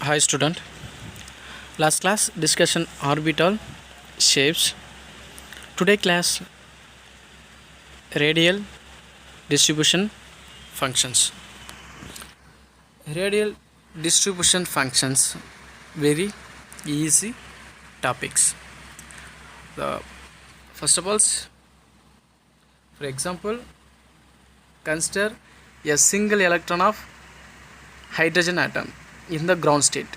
Hi student. Last class discussion orbital shapes. Today class radial distribution functions. Radial distribution functions, very easy topics. First of all, for example, consider a single electron of hydrogen atom in the ground state,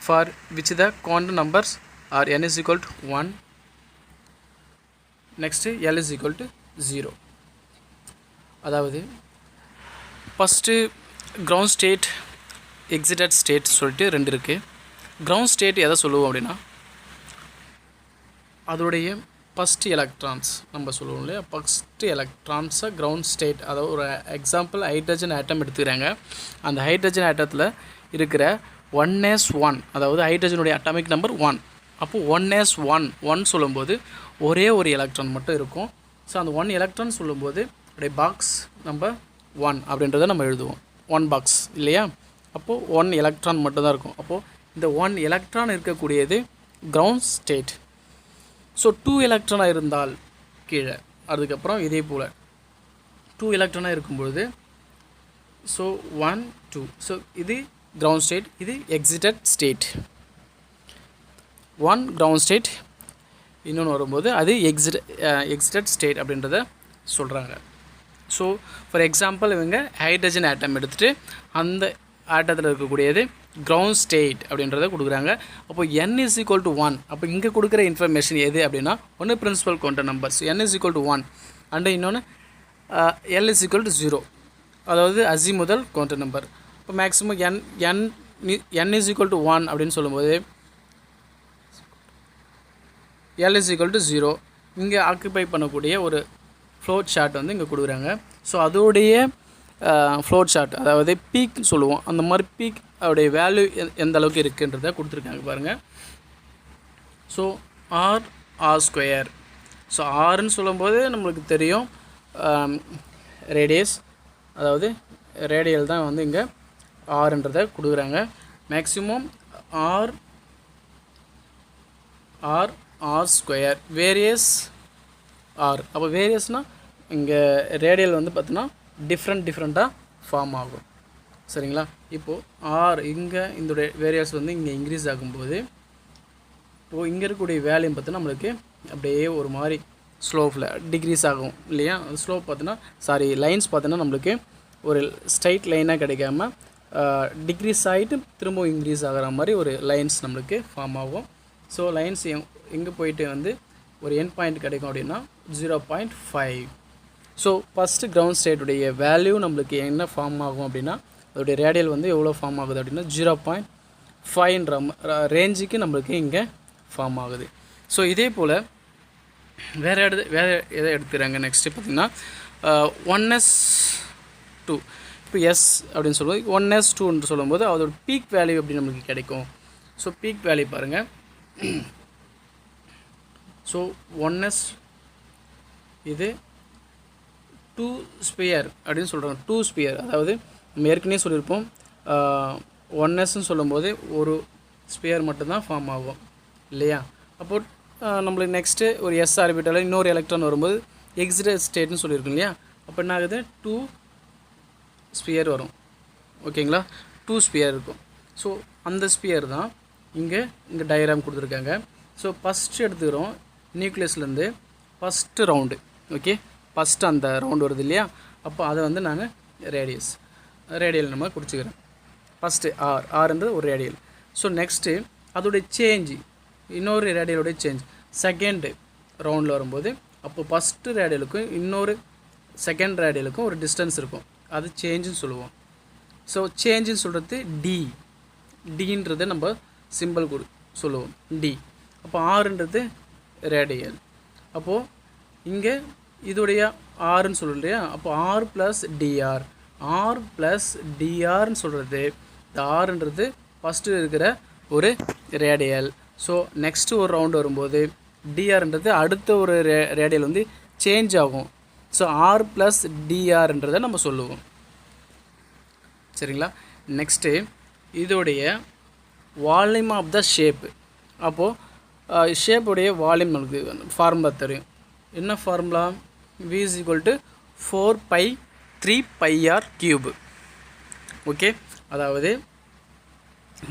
for which the quantum numbers are n is equal to 1, next L is equal to 0. அதாவது first ground state existed state சொல்லிட்டு ரெண்டு இருக்குது. Ground state எதை சொல்லுவோம் அப்படின்னா அதோடைய first electrons நம்ம சொல்லுவோம் இல்லையா, ஃபஸ்ட்டு எலக்ட்ரான்ஸை கிரவுண்ட் ஸ்டேட். அதாவது ஒரு எக்ஸாம்பிள் ஹைட்ரஜன் ஆட்டம் எடுத்துக்கிறாங்க. அந்த ஹைட்ரஜன் ஆட்டத்தில் இருக்கிற 1s1, அதாவது ஹைட்ரஜனுடைய அட்டாமிக் நம்பர் 1. அப்போது 1s1 சொல்லும்போது ஒரே ஒரு எலக்ட்ரான் மட்டும் இருக்கும். ஸோ அந்த 1 எலக்ட்ரான் சொல்லும்போது அப்படியே பாக்ஸ் நம்பர் 1 அப்படின்றத நம்ம எழுதுவோம். 1 பாக்ஸ் இல்லையா, அப்போது 1 எலக்ட்ரான் மட்டும்தான் இருக்கும். அப்போது இந்த 1 எலக்ட்ரான் இருக்கக்கூடியது கிரவுண்ட் ஸ்டேட். ஸோ 2 எலக்ட்ரானாக இருந்தால் கீழே, அதுக்கப்புறம் இதே போல் 2 எலக்ட்ரானாக இருக்கும்பொழுது ஸோ 1 2, ஸோ இது கிரவுண்ட் ஸ்டேட், இது எக்ஸிட்டட் ஸ்டேட். 1 கிரவுண்ட் ஸ்டேட், இன்னொன்று வரும்போது அது எக்ஸிட்டட் ஸ்டேட் அப்படின்றத சொல்கிறாங்க. ஸோ ஃபார் எக்ஸாம்பிள் இவங்க ஹைட்ரஜன் ஆட்டம் எடுத்துகிட்டு அந்த ஆட்டத்தில் இருக்கக்கூடியது கிரவுண்ட் ஸ்டேட் அப்படின்றத கொடுக்குறாங்க. அப்போ n is equal to 1. அப்போ இங்கே கொடுக்குற இன்ஃபர்மேஷன் எது அப்படின்னா ஒன்று principal quantum numbers n is equal to 1 and இன்னொன்று L is equal to 0, அதாவது அசிமுதல் குவாண்டம் நம்பர். இப்போ maximum n is equal to 1 அப்படின்னு சொல்லும்போது L is equal to 0. இங்கே ஆக்குப்பை பண்ணக்கூடிய ஒரு ஃப்ளோட் சார்ட் வந்து இங்கே கொடுக்குறாங்க. ஸோ அதோடைய ஃப்ளோட் சார்ட், அதாவது பீக் சொல்லுவோம், அந்த மாதிரி பீக் அவருடைய வேல்யூ எந்த அளவுக்கு இருக்குன்றதை கொடுத்துருக்காங்க பாருங்கள். So r square. ஸோ ஆர்ன்னு சொல்லும்போது நம்மளுக்கு தெரியும் ரேடியஸ், அதாவது ரேடியல் தான் வந்து இங்கே ஆர்ன்றதை கொடுக்குறாங்க. Maximum r square, various r. அப்போ வேரியஸ்னால் இங்கே ரேடியல் வந்து பார்த்தோன்னா டிஃப்ரெண்ட்டாக ஃபார்ம் ஆகும். சரிங்களா, இப்போது ஆர் இங்கே இந்த வேரியஸ் வந்து இங்கே இன்க்ரீஸ் ஆகும்போது இப்போது இங்கே இருக்கக்கூடிய வேல்யூம் பார்த்தோன்னா நம்மளுக்கு அப்படியே ஒரு மாதிரி ஸ்லோப்பில் டிக்ரீஸ் ஆகும் இல்லையா. ஸ்லோப் பார்த்தோன்னா லைன்ஸ் பார்த்தோன்னா நம்மளுக்கு ஒரு ஸ்ட்ரைட் லைனாக கிடைக்காம டிக்ரீஸ் ஆகிட்டு திரும்பவும் இன்க்ரீஸ் ஆகிற மாதிரி ஒரு லைன்ஸ் நம்மளுக்கு ஃபார்ம் ஆகும். ஸோ லைன்ஸ் எங்கே போயிட்டு வந்து ஒரு எண்ட் பாயிண்ட் கிடைக்கும் அப்படின்னா 0.5. ஸோ ஃபஸ்ட்டு கிரவுண்ட் ஸ்டேட்டுடைய வேல்யூ நம்மளுக்கு என்ன ஃபார்ம் ஆகும் அப்படின்னா அதோடைய ரேடியல் வந்து எவ்வளோ ஃபார்ம் ஆகுது அப்படின்னா 0.5ன்ற ரேஞ்சுக்கு நம்மளுக்கு இங்கே ஃபார்ம் ஆகுது. ஸோ இதே போல் வேறு எதை எடுத்துக்கிறாங்க நெக்ஸ்ட்டு பார்த்திங்கன்னா 1s2. இப்போ எஸ் அப்படின்னு சொல்லும்போது 1s2 சொல்லும்போது அதோட பீக் வேல்யூ எப்படி நம்மளுக்கு கிடைக்கும். ஸோ பீக் வேல்யூ பாருங்கள். ஸோ 1s இது 2 ஸ்பியர் அப்படின்னு சொல்கிறாங்க. 2 ஸ்பியர், அதாவது நம்ம ஏற்கனவே சொல்லியிருப்போம் 1sன்னு சொல்லும்போது ஒரு ஸ்பியர் மட்டும்தான் ஃபார்ம் ஆகும் இல்லையா. அப்போது நம்மளுக்கு நெக்ஸ்ட்டு ஒரு எஸ் ஆர்பிட்டால் இன்னொரு எலக்ட்ரான் வரும்போது எக்ஸிட்டட் ஸ்டேட்னு சொல்லியிருக்கோம் இல்லையா. அப்போ என்ன ஆகுது, 2 ஸ்பியர் வரும். ஓகேங்களா, 2 ஸ்பியர் இருக்கும். ஸோ அந்த ஸ்பியர் தான் இங்கே டயக்ராம் கொடுத்துருக்காங்க. ஸோ ஃபஸ்ட்டு எடுத்துக்கிறோம் நியூக்ளியஸ்லேருந்து ஃபஸ்ட்டு ரவுண்டு. ஓகே, ஃபஸ்ட்டு அந்த ரவுண்டு வருது இல்லையா, அப்போ அதை வந்து நாங்கள் ரேடியல் நம்ம குறிச்சிக்கிறோம். ஃபஸ்ட்டு ஆர்ன்றது ஒரு ரேடியல். ஸோ நெக்ஸ்ட்டு அதோடைய சேஞ்சு, இன்னொரு ரேடியலுடைய சேஞ்ச் செகண்டு ரவுண்டில் வரும்போது அப்போது ஃபஸ்ட்டு ரேடியலுக்கும் இன்னொரு செகண்ட் ரேடியலுக்கும் ஒரு டிஸ்டன்ஸ் இருக்கும், அது சேஞ்சுன்னு சொல்லுவோம். ஸோ சேஞ்சுன்னு சொல்கிறது டின்றதை நம்ம சிம்பிள் சொல்லுவோம் டி. அப்போ ஆறுன்றது ரேடியல். அப்போது இங்கே இதோடைய ஆர்ன்னு சொல்லுவோம் இல்லையா. அப்போ ஆர் ப்ளஸ் டிஆர்னு சொல்கிறது இந்த ஆறுன்றது ஃபஸ்ட்டு இருக்கிற ஒரு ரேடியல். ஸோ நெக்ஸ்ட்டு ஒரு ரவுண்டு வரும்போது டிஆர்ன்றது அடுத்த ஒரு ரேடியல் வந்து சேஞ்ச் ஆகும். ஸோ ஆர் ப்ளஸ் டிஆர்ன்றதை நம்ம சொல்லுவோம். சரிங்களா, நெக்ஸ்ட்டு இதோடைய வால்யூம் ஆஃப் த ஷேப்பு. அப்போது ஷேப்புடைய வால்யூம் நமக்கு ஃபார்முலா தெரியும். என்ன formula? v is equal to 4π3πr3. Okay, அதாவது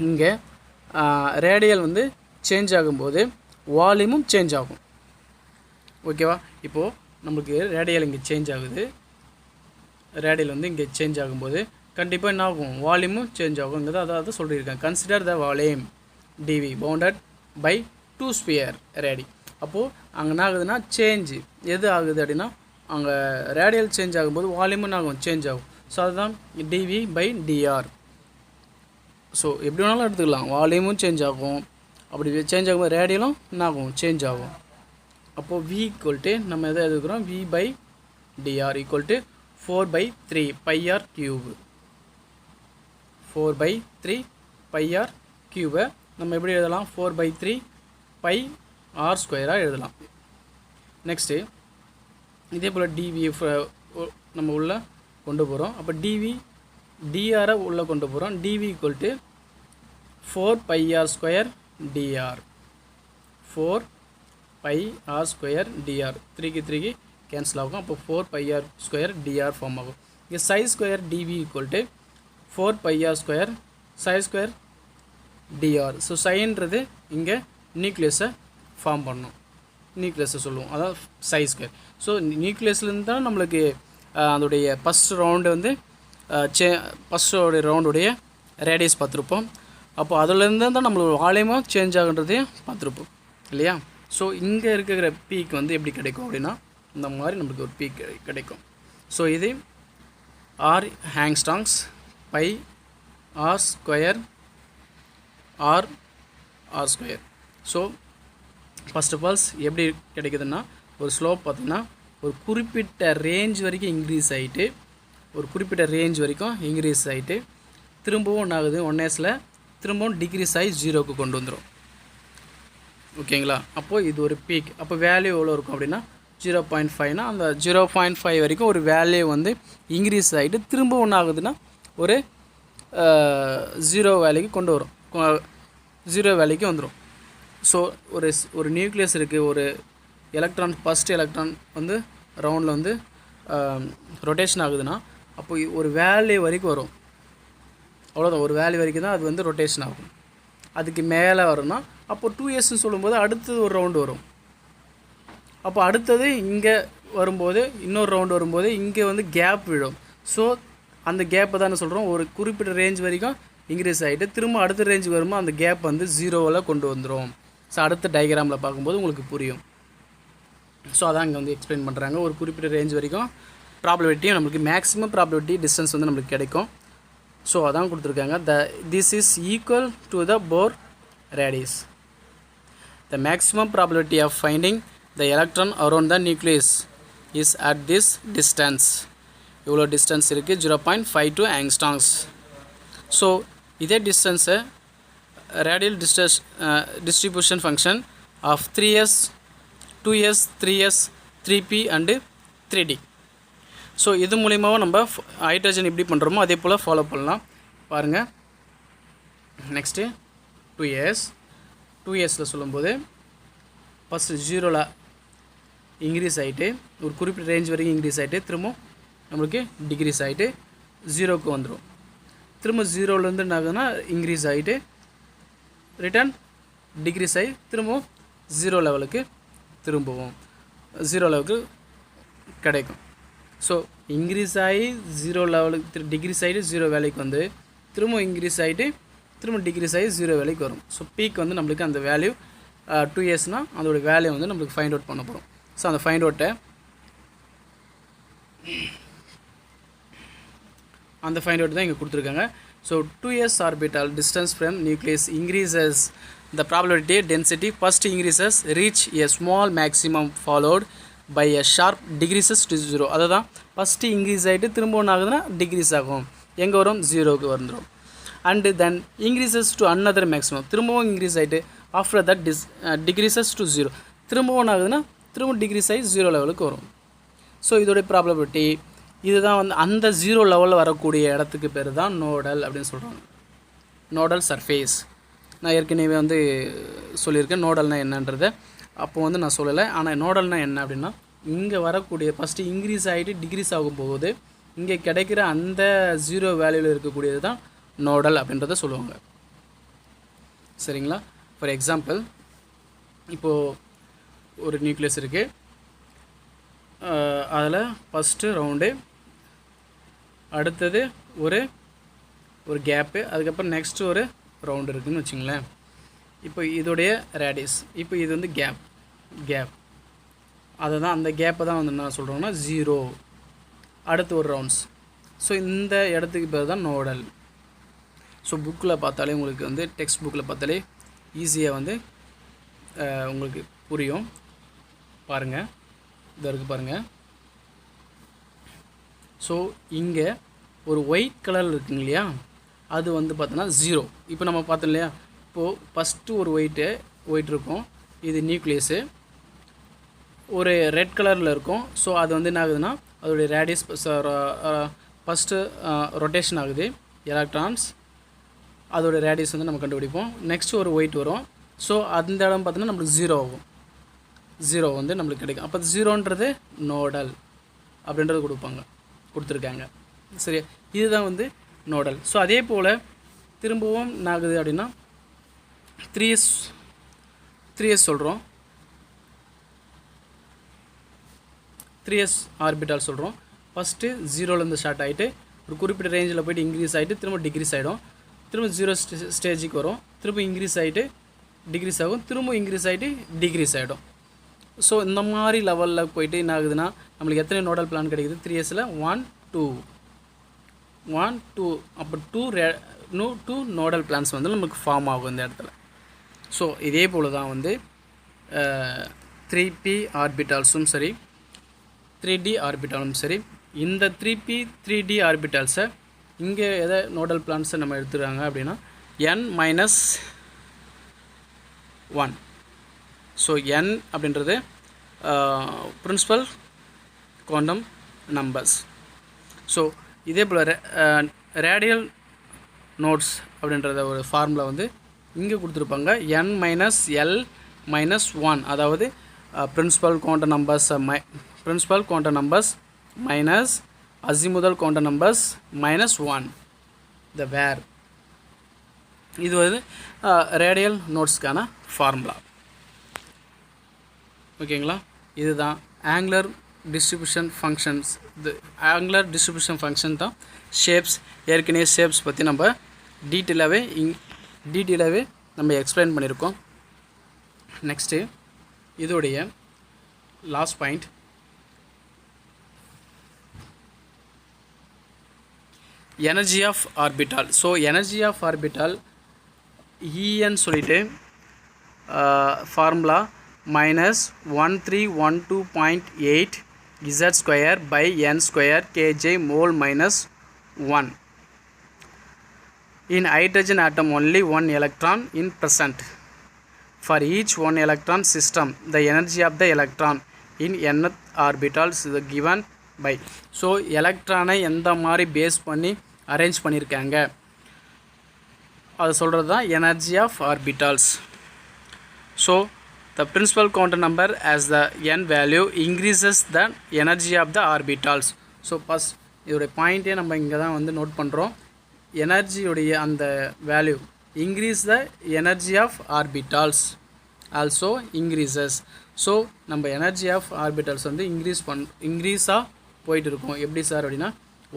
இங்கே ரேடியல் வந்து சேஞ்ச் ஆகும்போது வால்யூமும் சேஞ்ச் ஆகும். ஓகேவா? இப்போது நமக்கு ரேடியல் இங்கே சேஞ்ச் ஆகுது. ரேடியல் வந்து இங்கே சேஞ்ச் ஆகும்போது கண்டிப்பாக என்ன ஆகும்? வால்யூமும் சேஞ்ச் ஆகுங்கிறது அதாவது சொல்லியிருக்கேன். Consider the volume dv bounded by 2 sphere radii. அப்போது அங்கே என்ன ஆகுதுன்னா சேஞ்சு எது ஆகுது அப்படின்னா அங்கே ரேடியல் சேஞ்ச் ஆகும்போது வால்யூமும் என்ன ஆகும்? சேஞ்ச் ஆகும். ஸோ அதுதான் டிவி பை டிஆர். ஸோ எப்படி வேணாலும் எடுத்துக்கலாம். வால்யூமும் சேஞ்ச் ஆகும், அப்படி சேஞ்ச் ஆகும்போது ரேடியலும் என்ன ஆகும்? சேஞ்ச் ஆகும். அப்போது v ஈக்குவல் டு நம்ம எதை எடுக்கிறோம்? v by dr equal to 4/3πr3. 4/3πr3 நம்ம எப்படி எழுதலாம்? 4/3πr² எழுதலாம். நெக்ஸ்ட்டு இதே போல் டிவி நம்ம உள்ளே கொண்டு போகிறோம். அப்போ டிவி டிஆரை உள்ளே கொண்டு போகிறோம். Dv equal to 4πr² dr. 4πr² dr. 3க்கு 3க்கு கேன்சல் ஆகும். அப்போ 4πr² dr ஃபார்ம் ஆகும். இங்கே sin² dv equal to 4πr² sin² dr. So சைன்றது இங்கே நியூக்ளியஸை ஃபார்ம் பண்ணணும். நியூக்ளியஸை சொல்லுவோம், அதாவது sin². ஸோ நியூக்ளியஸ்லேருந்து தான் நம்மளுக்கு அதோடைய ஃபஸ்ட் ரவுண்டு வந்து ஃபஸ்ட்டோடைய ரவுண்டுடைய ரேடியஸ் பார்த்துருப்போம். அப்போ அதுலேருந்து தான் நம்மளோட வால்யூமாக சேஞ்ச் ஆகுன்றதையும் பார்த்துருப்போம் இல்லையா? ஸோ இங்கே இருக்கிற பீக் வந்து எப்படி கிடைக்கும் அப்படின்னா இந்த மாதிரி நம்மளுக்கு ஒரு பீக் கிடைக்கும். ஸோ இது r angstroms by r square r square. So first of all எப்படி கிடைக்குதுன்னா ஒரு ஸ்லோப் பார்த்திங்கன்னா ஒரு குறிப்பிட்ட ரேஞ்ச் வரைக்கும் இன்க்ரீஸ் ஆகிட்டு திரும்பவும் என்ன ஆகுது? 1s திரும்பவும் டிக்ரீஸ் ஆகி 0க்கு கொண்டு வந்துடும். ஓகேங்களா? அப்போது இது ஒரு பீக். அப்போ வேல்யூ எவ்வளோ இருக்கும் அப்படின்னா 0.5னா அந்த 0.5 வரைக்கும் ஒரு வேல்யூ வந்து இன்க்ரீஸ் ஆகிட்டு திரும்ப ஒன்று ஆகுதுன்னா ஒரு 0 வேல்யூக்கு கொண்டு வரும். 0 வேல்யூக்கு வந்துடும். ஸோ ஒரு நியூக்ளியஸ் இருக்குது. ஒரு எலக்ட்ரான் ஃபஸ்ட் எலக்ட்ரான் வந்து ரவுண்டில் வந்து ரொட்டேஷன் ஆகுதுன்னா அப்போ ஒரு வேல்யூ வரைக்கும் வரும். அவ்வளோதான், ஒரு வேல்யூ வரைக்கும் தான் அது வந்து ரொட்டேஷன் ஆகும். அதுக்கு மேலே வரும்னா அப்போ 2sன்னு சொல்லும்போது அடுத்தது ஒரு ரவுண்டு வரும். அப்போ அடுத்தது இங்கே வரும்போது இன்னொரு ரவுண்டு வரும்போது இங்கே வந்து கேப் விழும். ஸோ அந்த கேப்பை தான் சொல்கிறோம் ஒரு குறிப்பிட்ட ரேஞ்ச் வரைக்கும் இன்க்ரீஸ் ஆகிட்டு திரும்ப அடுத்த ரேஞ்சுக்கு வரும்போது அந்த கேப் வந்து 0வில் கொண்டு வந்துடும். ஸோ அடுத்த டயக்ராமில் பார்க்கும்போது உங்களுக்கு புரியும். ஸோ அதான் இங்கே வந்து எக்ஸ்பிளைன் பண்ணுறாங்க. ஒரு குறிப்பிட்ட ரேஞ்ச் வரைக்கும் ப்ராபபிலிட்டியும் நம்மளுக்கு மேக்ஸிமம் ப்ராபபிலிட்டி டிஸ்டன்ஸ் வந்து நம்மளுக்கு கிடைக்கும். ஸோ அதான் கொடுத்துருக்காங்க. This is equal to the Bohr radius. The maximum probability of finding the electron around the nucleus is at this distance. இவ்வளோ டிஸ்டன்ஸ் இருக்குது 0.52 ஆங்ஸ்ட்ராம்ஸ். ஸோ இதே டிஸ்டன்ஸை radial distribution function of 3s 2s 3s 3p and 3d. So இது மூலிமாவும் நம்ம hydrogen எப்படி பண்ணுறோமோ அதே போல் ஃபாலோ பண்ணலாம். பாருங்கள். நெக்ஸ்ட்டு 2sல் சொல்லும்போது ஃபஸ்ட்டு 0ல் இன்க்ரீஸ் ஆகிட்டு ஒரு குறிப்பிட்ட ரேஞ்ச் வரைக்கும் இன்க்ரீஸ் ஆகிட்டு திரும்ப நம்மளுக்கு டிக்ரீஸ் ஆகிட்டு 0க்கு வந்துடும். திரும்ப 0லேருந்து என்ன ஆகுதுன்னா இன்க்ரீஸ் ஆகிட்டு ரிட்டர்ன் டிக்ரீஸ் ஆகி திரும்பவும் 0 லெவலுக்கு திரும்பவும் 0 லெவலுக்கு கிடைக்கும். ஸோ இன்க்ரீஸ் ஆகி 0 லெவலுக்கு டிக்ரீஸ் ஆகிட்டு 0 வேலைக்கு வந்து திரும்ப இன்க்ரீஸ் ஆகிட்டு திரும்ப டிக்ரீஸ் ஆகி 0 வேலைக்கு வரும். ஸோ பீக் வந்து நம்மளுக்கு அந்த வேல்யூ 2sனால் அதோடய வேல்யூ வந்து நம்மளுக்கு ஃபைண்ட் அவுட் பண்ண போகிறோம். ஸோ அந்த ஃபைண்ட் அவுட்டை தான் இங்கே கொடுத்துருக்காங்க. So 2s orbital distance from nucleus increases the probability density first increases reach a small maximum followed by a sharp decreases to 0. அதுதான் ஃபஸ்ட்டு இன்க்ரீஸ் ஆகிட்டு திரும்ப ஒன்று ஆகுதுன்னா டிக்ரீஸ் ஆகும். எங்கே வரும்? 0க்கு வந்துடும். And then increases to another maximum திரும்பவும் இன்க்ரீஸ் ஆகிட்டு ஆஃப்டர் தட் டிக்ரீசஸ் டு 0 திரும்பவும் ஒன்று ஆகுதுன்னா திரும்ப டிக்ரீஸ் ஆகி 0 லெவலுக்கு வரும். ஸோ இதோடைய ப்ராபபிலிட்டி இதுதான் வந்து அந்த 0 லெவலில் வரக்கூடிய இடத்துக்கு பேர் தான் நோடல் அப்படின்னு சொல்கிறாங்க. Nodal surface. நான் ஏற்கனவே வந்து சொல்லியிருக்கேன் நோடல்னால் என்னன்றதை. அப்போ வந்து நான் சொல்லலை. ஆனால் நோடல்னால் என்ன அப்படின்னா, இங்கே வரக்கூடிய ஃபஸ்ட்டு இன்க்ரீஸ் ஆகிட்டு டிக்ரீஸ் ஆகும்போது இங்கே கிடைக்கிற அந்த 0 வேல்யூவில் இருக்கக்கூடியது தான் நோடல் அப்படின்றத சொல்லுவாங்க. சரிங்களா? ஃபார் எக்ஸாம்பிள், இப்போது ஒரு நியூக்ளியஸ் இருக்குது. அதில் ஃபஸ்ட்டு ரவுண்டு, அடுத்தது ஒரு கேப்பு, அதுக்கப்புறம் நெக்ஸ்ட்டு ஒரு ரவுண்டு இருக்குதுன்னு வச்சுங்களேன். இப்போ இதோடைய ரேடியஸ், இப்போ இது வந்து கேப் அதை தான், அந்த கேப்பை தான் வந்து என்ன சொல்கிறோம்னா 0. அடுத்து ஒரு ரவுண்ட்ஸ். ஸோ இந்த இடத்துக்கு பேர் தான் நோடல். ஸோ புக்கில் பார்த்தாலே உங்களுக்கு வந்து டெக்ஸ்ட் புக்கில் பார்த்தாலே ஈஸியாக வந்து உங்களுக்கு புரியும். பாருங்கள், இதாக இருக்குது பாருங்கள். ஸோ இங்கே ஒரு ஒயிட் கலர் இருக்குங்க இல்லையா, அது வந்து பார்த்தோன்னா 0. இப்போ நம்ம பார்த்தோம் இல்லையா, இப்போது ஃபஸ்ட்டு ஒரு ஒயிட் இருக்கும், இது நியூக்ளியஸு. ஒரு ரெட் கலரில் இருக்கும். ஸோ அது வந்து என்ன ஆகுதுன்னா அதோடைய ரேடியஸ் ஃபஸ்ட்டு ரொட்டேஷன் ஆகுது எலக்ட்ரான்ஸ். அதோடய ரேடியஸ் வந்து நம்ம கண்டுபிடிப்போம். நெக்ஸ்ட்டு ஒரு ஒயிட் வரும். ஸோ அந்த இடம் பார்த்தோன்னா நம்மளுக்கு 0 ஆகும். 0 வந்து நம்மளுக்கு கிடைக்கும். அப்போ 0ன்றது நோடல் அப்படின்றது கொடுத்துருக்காங்க. சரி, இதுதான் வந்து நோடல். ஸோ அதே போல் திரும்பவும் என்ன ஆகுது அப்படின்னா 3s சொல்கிறோம். 3s ஆர்பிட்டால் சொல்கிறோம். ஃபஸ்ட்டு 0லேருந்து ஸ்டார்ட் ஆகிட்டு ஒரு குறிப்பிட்ட ரேஞ்சில் போய்ட்டு இன்க்ரீஸ் ஆகிட்டு திரும்ப டிக்ரீஸ் ஆகிடும். திரும்ப 0 ஸ்டேஜுக்கு வரும். திரும்ப இன்க்ரீஸ் ஆகிட்டு டிக்ரீஸ் ஆகும். திரும்ப இன்க்ரீஸ் ஆகிட்டு டிக்ரீஸ் ஆகிடும். ஸோ இந்த மாதிரி லெவலில் போய்ட்டு என்ன ஆகுதுன்னா நம்மளுக்கு எத்தனை நோடல் பிளான் கிடைக்குது? 3sல 1 2 அப்போ 2 நோடல் பிளான்ஸ் வந்து நமக்கு ஃபார்ம் ஆகும் இந்த இடத்துல. ஸோ இதே போல் தான் வந்து 3p ஆர்பிட்டால்ஸும் சரி 3d ஆர்பிட்டாலும் சரி. இந்த 3p 3d ஆர்பிட்டால்ஸை இங்கே எதை நோடல் பிளான்ஸை நம்ம எடுத்துகிறாங்க அப்படின்னா n-1. ஸோ n அப்படின்றது பிரின்சிபல் குவாண்டம் நம்பர்ஸ். ஸோ இதே போல் ரேடியல் நோட்ஸ் அப்படின்றத ஒரு ஃபார்முலா வந்து இங்கே கொடுத்துருப்பாங்க. n-l-1, அதாவது principal quantum numbers minus azimuthal quantum numbers -1 த வேர். இது வந்து ரேடியல் நோட்ஸ்க்கான ஃபார்முலா. ஓகேங்களா? இதுதான் ஆங்குலர் டிஸ்ட்ரிபியூஷன் ஃபங்க்ஷன்ஸ். இது ஆங்குலர் டிஸ்ட்ரிபியூஷன் ஃபங்க்ஷன் தான் ஷேப்ஸ். ஏற்கனவே ஷேப்ஸ் பற்றி நம்ம டீட்டெயிலாகவே நம்ம எக்ஸ்பிளைன் பண்ணியிருக்கோம். நெக்ஸ்ட்டு இதோடைய last point, energy of orbital. So energy of orbital En சொல்லிட்டு formula -1312.8 Z²/n² kJ mole -1. In hydrogen atom only one electron in present. For each one electron system, the energy of the electron in nth orbital is given by. So எலக்ட்ரானை எந்த மாதிரி base பண்ணி arrange பண்ணியிருக்காங்க அது சொல்கிறது தான் energy of orbitals. So the principal quantum number as the n value increases the energy of the orbitals. So first இதோடைய பாயிண்ட்டே நம்ம இங்கே தான் வந்து நோட் பண்ணுறோம். எனர்ஜியுடைய அந்த value increase the energy of orbitals also increases. So நம்ம எனர்ஜி ஆஃப் ஆர்பிட்டால்ஸ் வந்து இன்க்ரீஸாக போயிட்டு இருக்கும். எப்படி சார் அப்படின்னா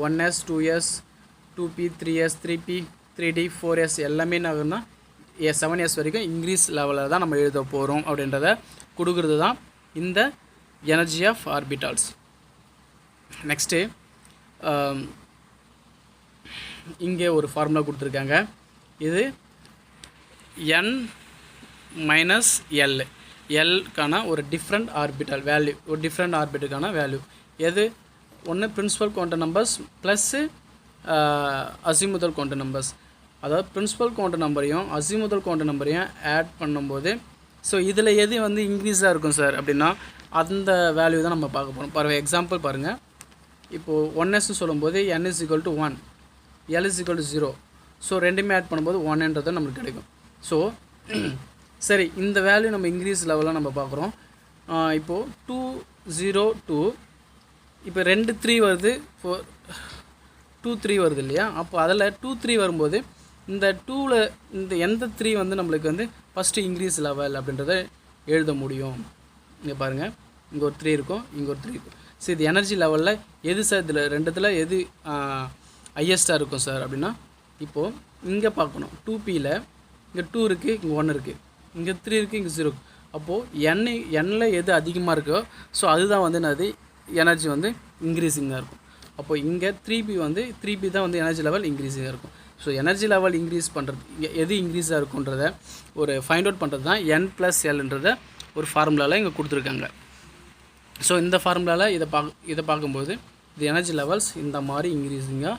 1s 2s 2p 3s 3p 3d 4s எல்லாமே என்ன ஆகுதுன்னா 7s வரைக்கும் இன்க்ரீஸ் லெவலில் தான் நம்ம எழுத போகிறோம் அப்படின்றத கொடுக்குறது தான் இந்த எனர்ஜி ஆஃப் ஆர்பிட்டால்ஸ். நெக்ஸ்ட்டு இங்கே ஒரு ஃபார்முலா கொடுத்துருக்காங்க. இது n-l எல்க்கான ஒரு டிஃப்ரெண்ட் ஆர்பிட்டல் வேல்யூ, ஒரு டிஃப்ரெண்ட் ஆர்பிட்டுக்கான வேல்யூ எது? ஒன்று principal quantum numbers plus azimuthal quantum numbers. அதாவது பிரின்சிபல் குவாண்டம் நம்பரையும் அசிமுதல் குவாண்டம் நம்பரையும் ஆட் பண்ணும்போது ஸோ இதில் எது வந்து இன்க்ரீஸாக இருக்கும் சார் அப்படின்னா அந்த வேல்யூ தான் நம்ம பார்க்க போகிறோம். ஃபார் எக்ஸாம்பிள் பாருங்கள், இப்போது 1sன்னு சொல்லும்போது n = 1, l = 0. ஸோ ரெண்டுமே ஆட் பண்ணும்போது 1ன்றது நம்மளுக்கு கிடைக்கும். ஸோ சரி, இந்த வேல்யூ நம்ம இன்க்ரீஸ் லெவலாக நம்ம பார்க்குறோம். இப்போது 202 இப்போ 2 3 வருது, 2 3 வருது இல்லையா? அப்போ அதில் 2 3 வரும்போது இந்த 2ல் இந்த எந்த 3 வந்து நம்மளுக்கு வந்து ஃபஸ்ட்டு இன்க்ரீஸ் லெவல் அப்படின்றத எழுத முடியும். இங்கே பாருங்கள், இங்கே ஒரு 3 இருக்கும், இங்கே ஒரு 3 இருக்கும். ஸோ இது எனர்ஜி லெவலில் எது சார் இதில் ரெண்டுத்தில் எது ஹையஸ்ட்டாக இருக்கும் சார் அப்படின்னா, இப்போது இங்கே பார்க்கணும். 2Pயில் இங்கே 2 இருக்குது, இங்கே 1 இருக்குது, இங்கே 3 இருக்குது, இங்கே 0 இருக்குது. அப்போது எண்ணில் எது அதிகமாக இருக்கோ ஸோ அதுதான் வந்து என்னது எனர்ஜி வந்து இன்க்ரீஸிங்காக இருக்கும். அப்போது இங்கே 3P தான் வந்து எனர்ஜி லெவல் இன்க்ரீஸிங்காக இருக்கும். ஸோ எனர்ஜி லெவல் இன்க்ரீஸ் பண்ணுறது எது இன்க்ரீஸாக இருக்குன்றத ஒரு ஃபைண்ட் அவுட் பண்ணுறது தான் N+Lன்றத ஒரு ஃபார்முலாவில் இங்கே கொடுத்துருக்காங்க. ஸோ இந்த ஃபார்முலாவில் இதை பார்க்கும்போது இது எனர்ஜி லெவல்ஸ் இந்த மாதிரி இன்க்ரீஸிங்காக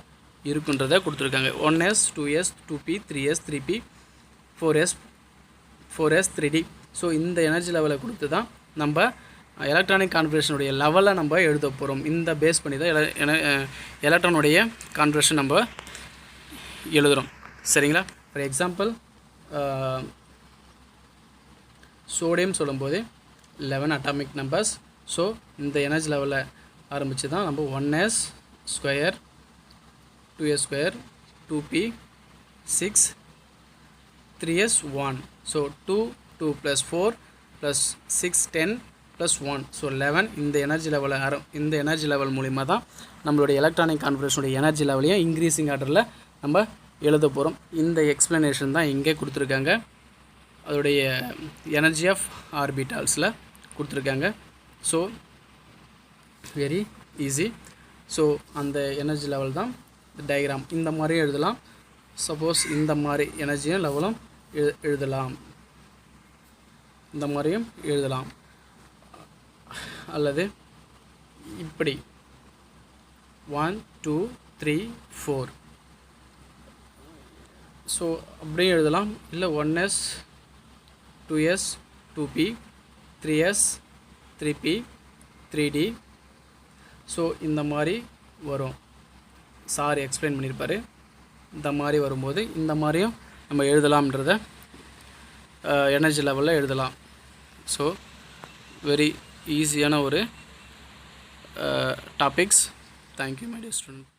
இருக்குன்றதை கொடுத்துருக்காங்க. 1s 2s 2p 3s 3p 4s 3d. So இந்த எனர்ஜி லெவலை கொடுத்து தான் நம்ம எலக்ட்ரானிக் கான்ஃபிகரேஷனுடைய லெவலை நம்ம எழுத போகிறோம். இந்த பேஸ் பண்ணி தான் எலக்ட்ரானுடைய கான்ஃபிகரேஷன் நம்ம எழுதுகிறோம். சரிங்களா? ஃபார் எக்ஸாம்பிள் சோடியம் சொல்லும்போது 11 அட்டாமிக் நம்பர்ஸ். ஸோ இந்த எனர்ஜி லெவலில் ஆரம்பித்து தான் நம்ம 1s square 2s square 2p 6 3s 1. So 2 + 4 + 6 10 + 1. So 11. இந்த எனர்ஜி லெவல் மூலிமா தான் நம்மளுடைய எலக்ட்ரானிக் கான்ஃபிகரேஷனுடைய எனர்ஜி லெவலையும் இன்க்ரீஸிங் ஆர்டரில் நம்ம எழுத போகிறோம். இந்த எக்ஸ்ப்ளனேஷன் தான் இங்கே கொடுத்துருக்காங்க. அதோடைய எனர்ஜி ஆஃப் ஆர்பிட்டால்ஸில் கொடுத்துருக்காங்க. So very easy. ஸோ அந்த எனர்ஜி லெவல் தான் டயக்ராம் இந்த மாதிரியும் எழுதலாம். சப்போஸ் இந்த மாதிரி எனர்ஜியும் லெவலும் எழுதலாம், இந்த மாதிரியும் எழுதலாம், அல்லது இப்படி 1 2 3 4. ஸோ அப்படியும் எழுதலாம். இல்லை 1s 2s 2p 3s 3p 3d. So இந்த மாதிரி வரும். சார் எக்ஸ்பிளைன் பண்ணியிருப்பார். இந்த மாதிரி வரும்போது இந்த மாதிரியும் நம்ம எழுதலாம்ன்றத எனர்ஜி லெவலில் எழுதலாம். ஸோ வெரி ஈஸியான ஒரு topics. Thank you my dear student.